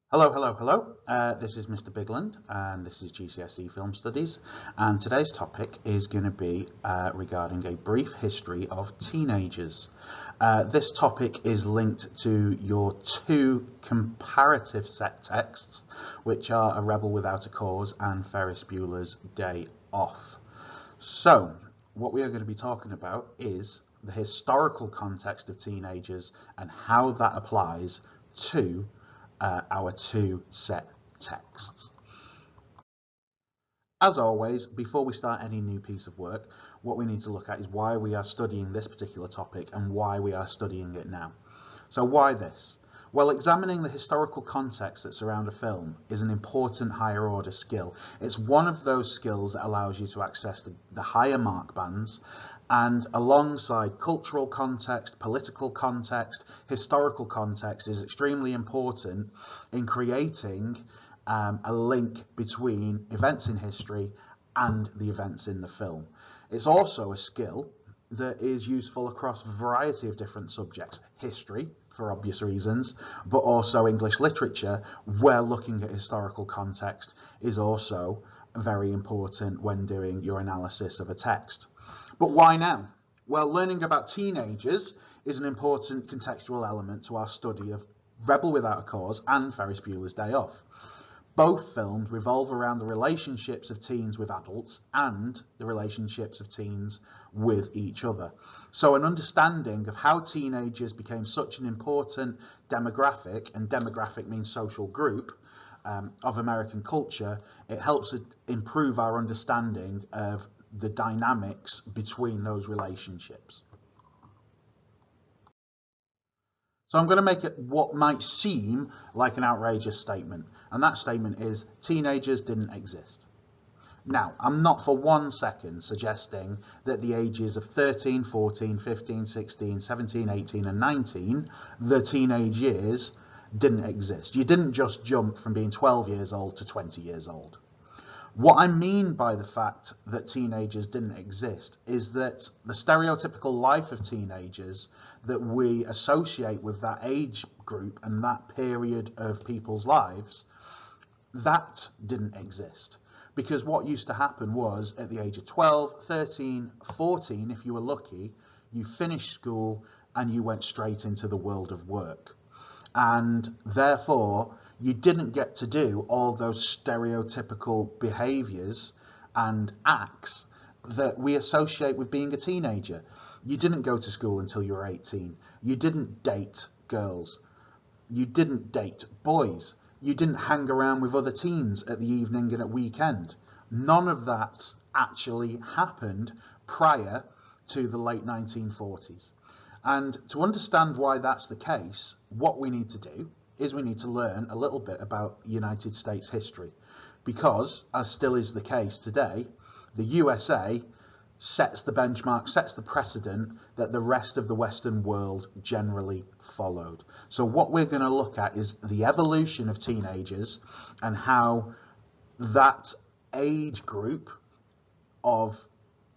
Hello, hello, hello. This is Mr. Bigland, and this is GCSE Film Studies. And today's topic is going to be regarding a brief history of teenagers. This topic is linked to your two comparative set texts, which are A Rebel Without a Cause and Ferris Bueller's Day Off. So, what we are going to be talking about is the historical context of teenagers and how that applies to our two set texts. As always, before we start any new piece of work, what we need to look at is why we are studying this particular topic and why we are studying it now. So why this? Well, examining the historical context that surround a film is an important higher order skill. It's one of those skills that allows you to access the higher mark bands, and alongside cultural context, political context, historical context is extremely important in creating a link between events in history and the events in the film. It's also a skill that is useful across a variety of different subjects. History, for obvious reasons, but also English literature, where looking at historical context is also very important when doing your analysis of a text. But why now? Well, learning about teenagers is an important contextual element to our study of Rebel Without a Cause and Ferris Bueller's Day Off. Both films revolve around the relationships of teens with adults and the relationships of teens with each other. So an understanding of how teenagers became such an important demographic, and demographic means social group, of American culture, it helps improve our understanding of the dynamics between those relationships. So I'm going to make it what might seem like an outrageous statement, and that statement is teenagers didn't exist. Now, I'm not for 1 second suggesting that the ages of 13, 14, 15, 16, 17, 18 and 19, the teenage years, didn't exist. You didn't just jump from being 12 years old to 20 years old. What I mean by the fact that teenagers didn't exist is that the stereotypical life of teenagers that we associate with that age group and that period of people's lives, that didn't exist. Because what used to happen was at the age of 12, 13, 14, if you were lucky, you finished school and you went straight into the world of work. And therefore, you didn't get to do all those stereotypical behaviours and acts that we associate with being a teenager. You didn't go to school until you were 18. You didn't date girls. You didn't date boys. You didn't hang around with other teens at the evening and at weekend. None of that actually happened prior to the late 1940s. And to understand why that's the case, what we need to do is we need to learn a little bit about United States history, because, as still is the case today, the USA sets the benchmark, sets the precedent that the rest of the Western world generally followed. So what we're going to look at is the evolution of teenagers and how that age group of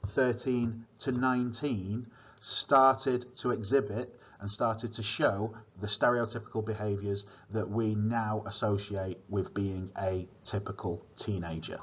13 to 19 started to exhibit and started to show the stereotypical behaviours that we now associate with being a typical teenager.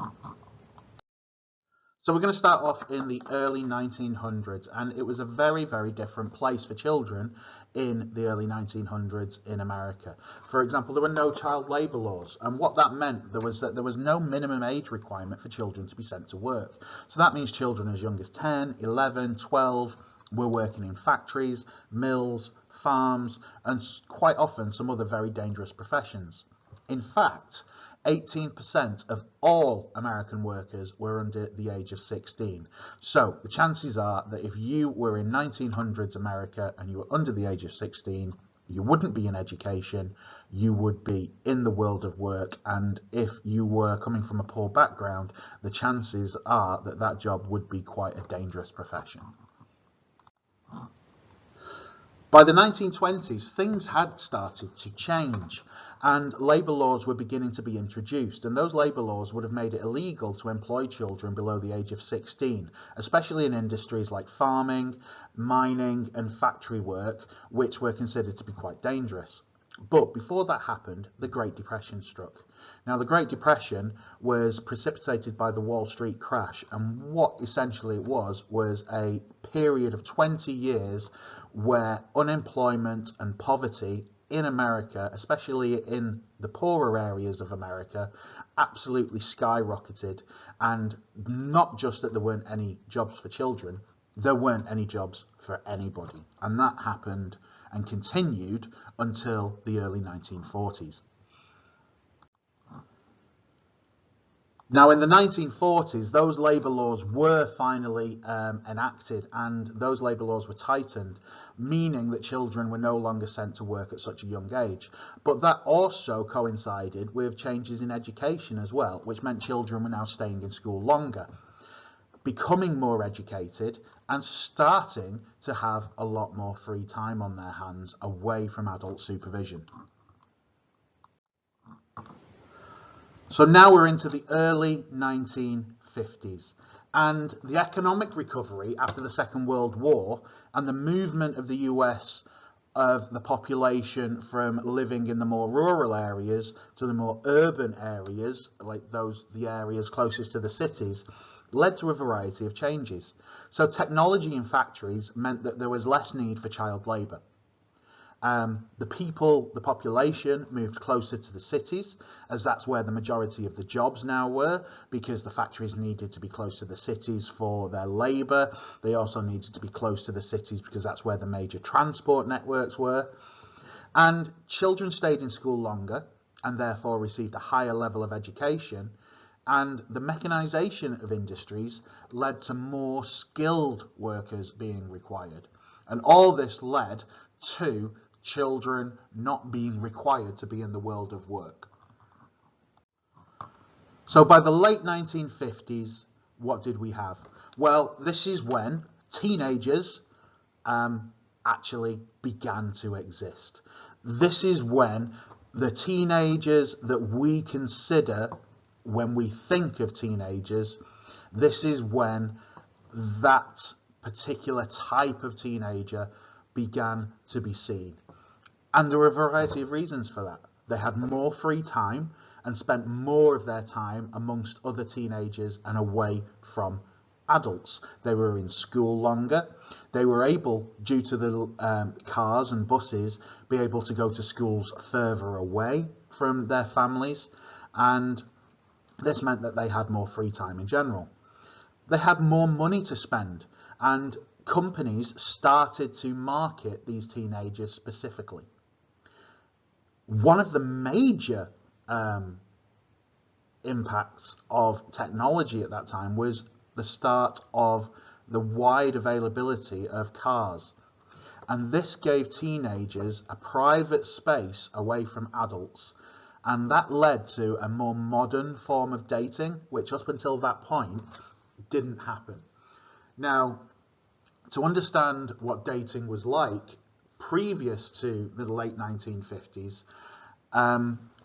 So we're going to start off in the early 1900s, and it was a very, very different place for children in the early 1900s in America. For example, there were no child labour laws, and what that meant was that there was no minimum age requirement for children to be sent to work. So that means children as young as 10, 11, 12 were working in factories, mills, farms, and quite often some other very dangerous professions. In fact, 18% of all American workers were under the age of 16. So the chances are that if you were in 1900s America and you were under the age of 16, you wouldn't be in education, you would be in the world of work, and if you were coming from a poor background, the chances are that that job would be quite a dangerous profession. By the 1920s, things had started to change, and labour laws were beginning to be introduced, and those labour laws would have made it illegal to employ children below the age of 16, especially in industries like farming, mining and factory work, which were considered to be quite dangerous. But before that happened, the Great Depression struck. Now, the Great Depression was precipitated by the Wall Street crash, and what essentially it was a period of 20 years where unemployment and poverty in America, especially in the poorer areas of America, absolutely skyrocketed. And not just that there weren't any jobs for children, there weren't any jobs for anybody. And that happened and continued until the early 1940s. Now, in the 1940s, those labour laws were finally enacted, and those labour laws were tightened, meaning that children were no longer sent to work at such a young age. But that also coincided with changes in education as well, which meant children were now staying in school longer, becoming more educated, and starting to have a lot more free time on their hands away from adult supervision. So now we're into the early 1950s, and the economic recovery after the Second World War and the movement of the US of the population from living in the more rural areas to the more urban areas, like the areas closest to the cities, led to a variety of changes. So technology in factories meant that there was less need for child labour. The population moved closer to the cities, as that's where the majority of the jobs now were, because the factories needed to be close to the cities for their labour. They also needed to be close to the cities because that's where the major transport networks were. And children stayed in school longer and therefore received a higher level of education. And the mechanisation of industries led to more skilled workers being required. And all this led to children not being required to be in the world of work. So by the late 1950s, what did we have? Well, this is when teenagers actually began to exist. This is when the teenagers that we consider when we think of teenagers, this is when that particular type of teenager began to be seen. And there were a variety of reasons for that. They had more free time and spent more of their time amongst other teenagers and away from adults. They were in school longer. They were able, due to the cars and buses, be able to go to schools further away from their families. And this meant that they had more free time in general. They had more money to spend, and companies started to market these teenagers specifically. One of the major impacts of technology at that time was the start of the wide availability of cars. And this gave teenagers a private space away from adults. And that led to a more modern form of dating, which up until that point didn't happen. Now, to understand what dating was like previous to the late 1950s,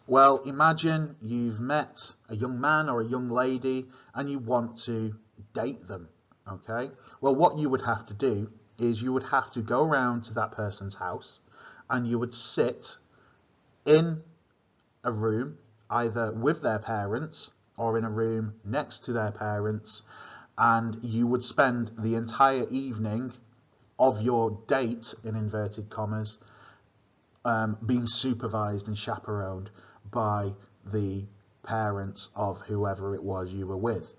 well, imagine you've met a young man or a young lady and you want to date them, okay? Well, what you would have to do is you would have to go around to that person's house and you would sit in a room either with their parents or in a room next to their parents, and you would spend the entire evening of your date, in inverted commas, being supervised and chaperoned by the parents of whoever it was you were with.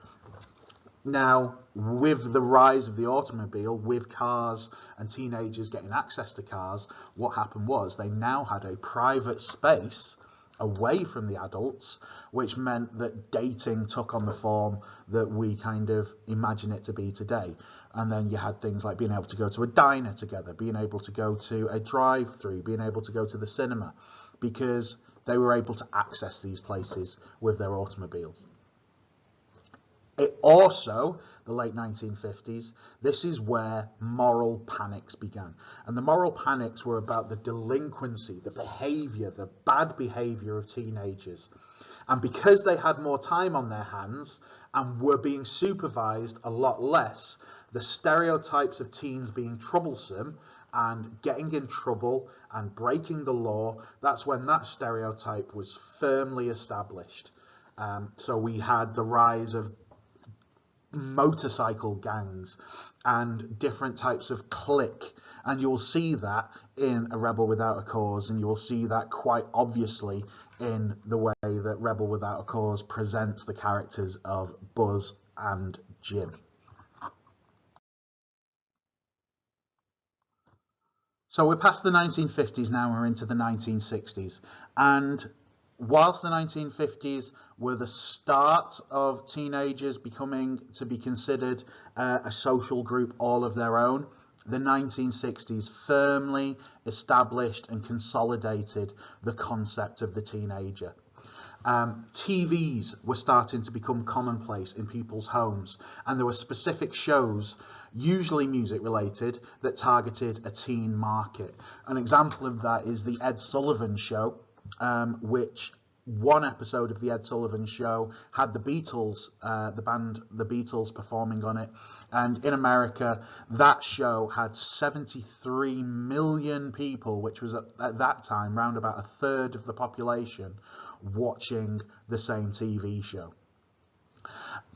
Now, with the rise of the automobile, with cars and teenagers getting access to cars, what happened was they now had a private space away from the adults, which meant that dating took on the form that we kind of imagine it to be today. And then you had things like being able to go to a diner together, being able to go to a drive-through, being able to go to the cinema, because they were able to access these places with their automobiles. It also, the late 1950s, this is where moral panics began. And the moral panics were about the delinquency, the behaviour, the bad behaviour of teenagers. And because they had more time on their hands and were being supervised a lot less, the stereotypes of teens being troublesome and getting in trouble and breaking the law, that's when that stereotype was firmly established. So we had the rise of motorcycle gangs and different types of clique, and you'll see that in A Rebel Without a Cause, and you will see that quite obviously in the way that Rebel Without a Cause presents the characters of Buzz and Jim. So we're past the 1950s now, we're into the 1960s, and whilst the 1950s were the start of teenagers becoming to be considered a social group all of their own, the 1960s firmly established and consolidated the concept of the teenager. TVs were starting to become commonplace in people's homes, and there were specific shows, usually music related, that targeted a teen market. An example of that is the Ed Sullivan Show, which one episode of the Ed Sullivan Show had the Beatles, the band The Beatles, performing on it, and in America that show had 73 million people, which was at that time round about a third of the population, watching the same TV show.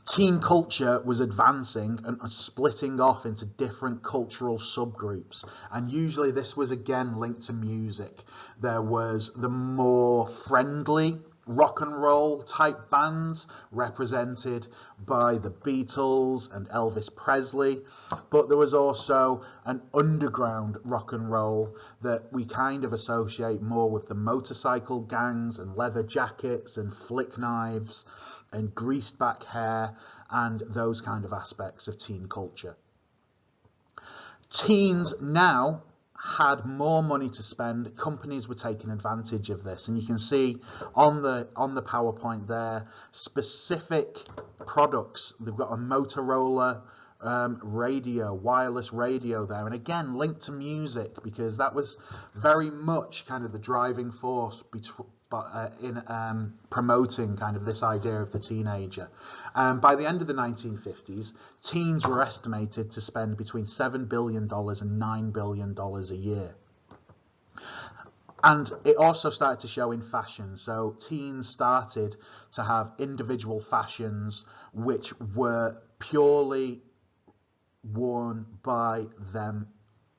Teen culture was advancing and splitting off into different cultural subgroups, and usually this was again linked to music. There was the more friendly rock and roll type bands represented by the Beatles and Elvis Presley, but there was also an underground rock and roll that we kind of associate more with the motorcycle gangs and leather jackets and flick knives and greased back hair and those kind of aspects of teen culture. Teens now had more money to spend. Companies were taking advantage of this, and you can see on the PowerPoint there specific products. They've got a Motorola radio, wireless radio there, and again linked to music, because that was very much kind of the driving force in promoting kind of this idea of the teenager. By the end of the 1950s, teens were estimated to spend between $7 billion and $9 billion a year. And it also started to show in fashion. So teens started to have individual fashions which were purely worn by them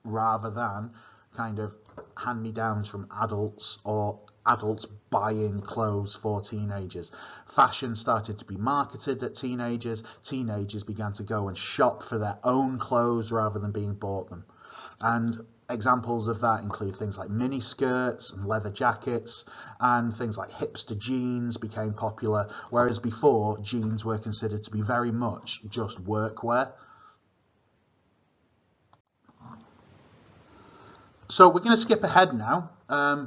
rather than kind of hand-me-downs from adults or adults buying clothes for teenagers. Fashion started to be marketed at teenagers. Teenagers began to go and shop for their own clothes rather than being bought them. And examples of that include things like mini skirts and leather jackets, and things like hipster jeans became popular, whereas before jeans were considered to be very much just workwear. So we're going to skip ahead now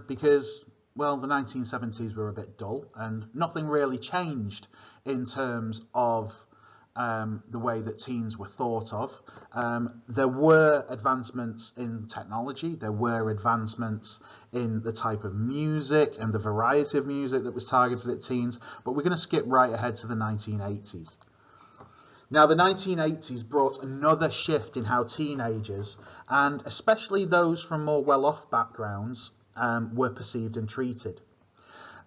because, well, the 1970s were a bit dull and nothing really changed in terms of the way that teens were thought of. There were advancements in technology, there were advancements in the type of music and the variety of music that was targeted at teens, but we're going to skip right ahead to the 1980s. Now, the 1980s brought another shift in how teenagers, and especially those from more well-off backgrounds, were perceived and treated.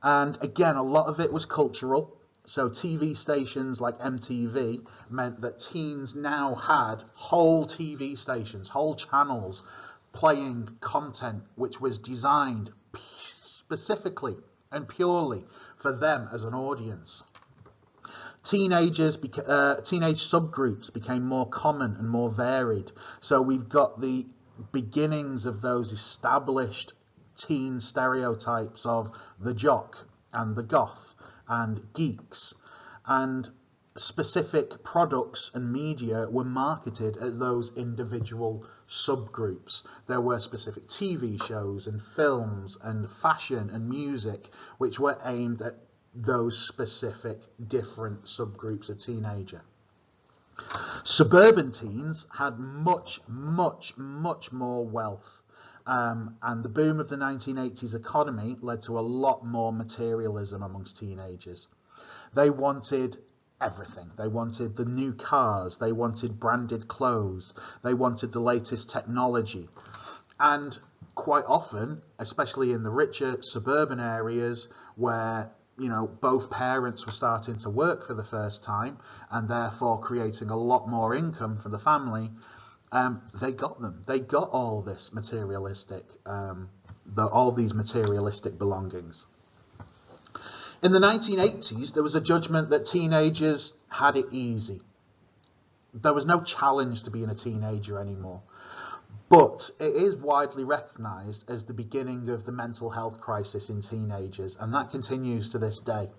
And again, a lot of it was cultural. So TV stations like MTV meant that teens now had whole TV stations, whole channels, playing content which was designed specifically and purely for them as an audience. Teenage subgroups became more common and more varied. So we've got the beginnings of those established teen stereotypes of the jock and the goth and geeks, and specific products and media were marketed as those individual subgroups. There were specific TV shows and films and fashion and music which were aimed at those specific different subgroups of teenager. Suburban teens had much more wealth, and the boom of the 1980s economy led to a lot more materialism amongst teenagers. They wanted everything. They wanted the new cars, they wanted branded clothes, they wanted the latest technology. And quite often, especially in the richer suburban areas where both parents were starting to work for the first time and therefore creating a lot more income for the family, they got them. They got all this materialistic, all these materialistic belongings. In the 1980s, there was a judgment that teenagers had it easy. There was no challenge to being a teenager anymore. But it is widely recognised as the beginning of the mental health crisis in teenagers, and that continues to this day.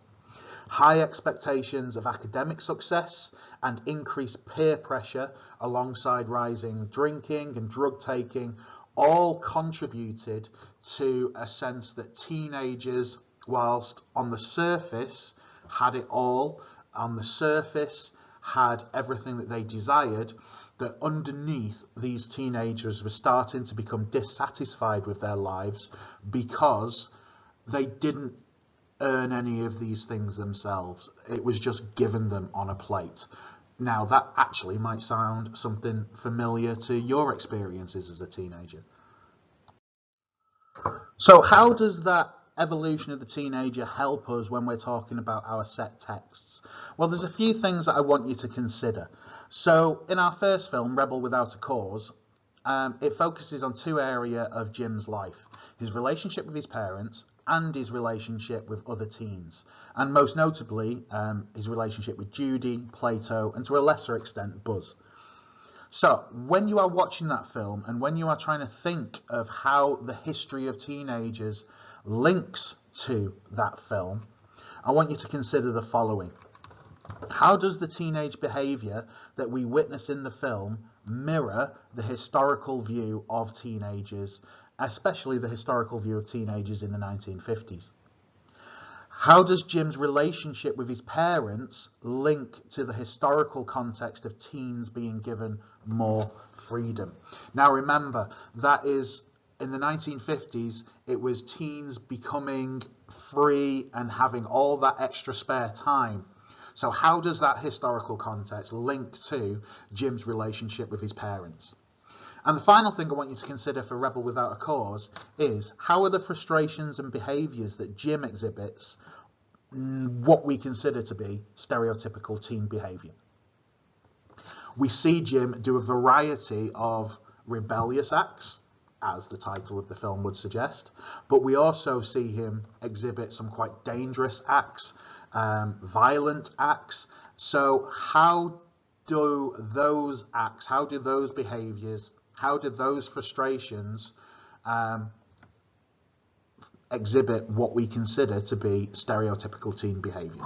High expectations of academic success and increased peer pressure alongside rising drinking and drug taking all contributed to a sense that teenagers, whilst on the surface had it all, on the surface had everything that they desired, that underneath these teenagers were starting to become dissatisfied with their lives because they didn't earn any of these things themselves. It was just given them on a plate. Now, that actually might sound something familiar to your experiences as a teenager. So how does that evolution of the teenager help us when we're talking about our set texts? Well, there's a few things that I want you to consider. So in our first film, Rebel Without a Cause, it focuses on two areas of Jim's life: his relationship with his parents and his relationship with other teens, and most notably his relationship with Judy, Plato, and to a lesser extent Buzz. So when you are watching that film and when you are trying to think of how the history of teenagers links to that film, I want you to consider the following. How does the teenage behaviour that we witness in the film mirror the historical view of teenagers, especially the historical view of teenagers in the 1950s? How does Jim's relationship with his parents link to the historical context of teens being given more freedom? Now remember, that is, in the 1950s, it was teens becoming free and having all that extra spare time. So how does that historical context link to Jim's relationship with his parents? And the final thing I want you to consider for Rebel Without a Cause is, how are the frustrations and behaviours that Jim exhibits what we consider to be stereotypical teen behaviour? We see Jim do a variety of rebellious acts, as the title of the film would suggest, but we also see him exhibit some quite dangerous acts, violent acts. So how do those acts, how do those behaviours, how do those frustrations exhibit what we consider to be stereotypical teen behaviour?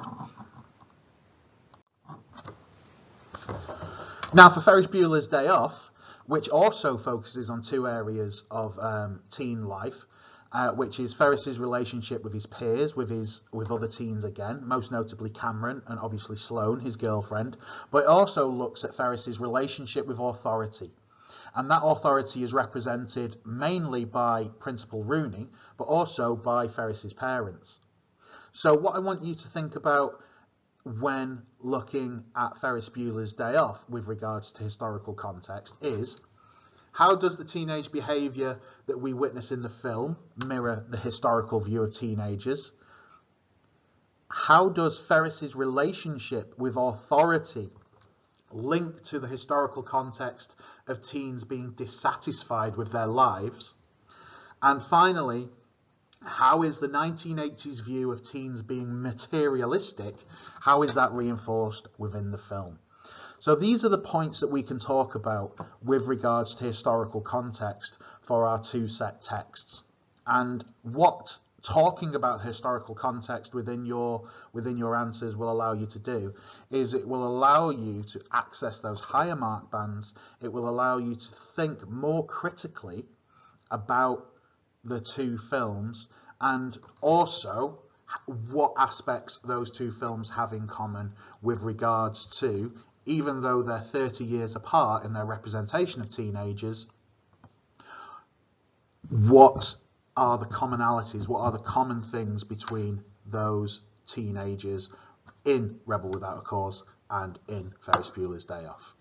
Now, for Ferris Bueller's Day Off, which also focuses on two areas of teen life, which is Ferris's relationship with his peers, with other teens again, most notably Cameron and obviously Sloane, his girlfriend, but it also looks at Ferris's relationship with authority. And that authority is represented mainly by Principal Rooney, but also by Ferris's parents. So what I want you to think about when looking at Ferris Bueller's Day Off with regards to historical context is, how does the teenage behaviour that we witness in the film mirror the historical view of teenagers? How does Ferris's relationship with authority link to the historical context of teens being dissatisfied with their lives? And finally, how is the 1980s view of teens being materialistic, how is that reinforced within the film? So these are the points that we can talk about with regards to historical context for our two set texts. And what talking about historical context within your answers will allow you to do is it will allow you to access those higher mark bands. It will allow you to think more critically about the two films and also what aspects those two films have in common with regards to, even though they're 30 years apart in their representation of teenagers, what are the commonalities, what are the common things between those teenagers in Rebel Without a Cause and in Ferris Bueller's Day Off?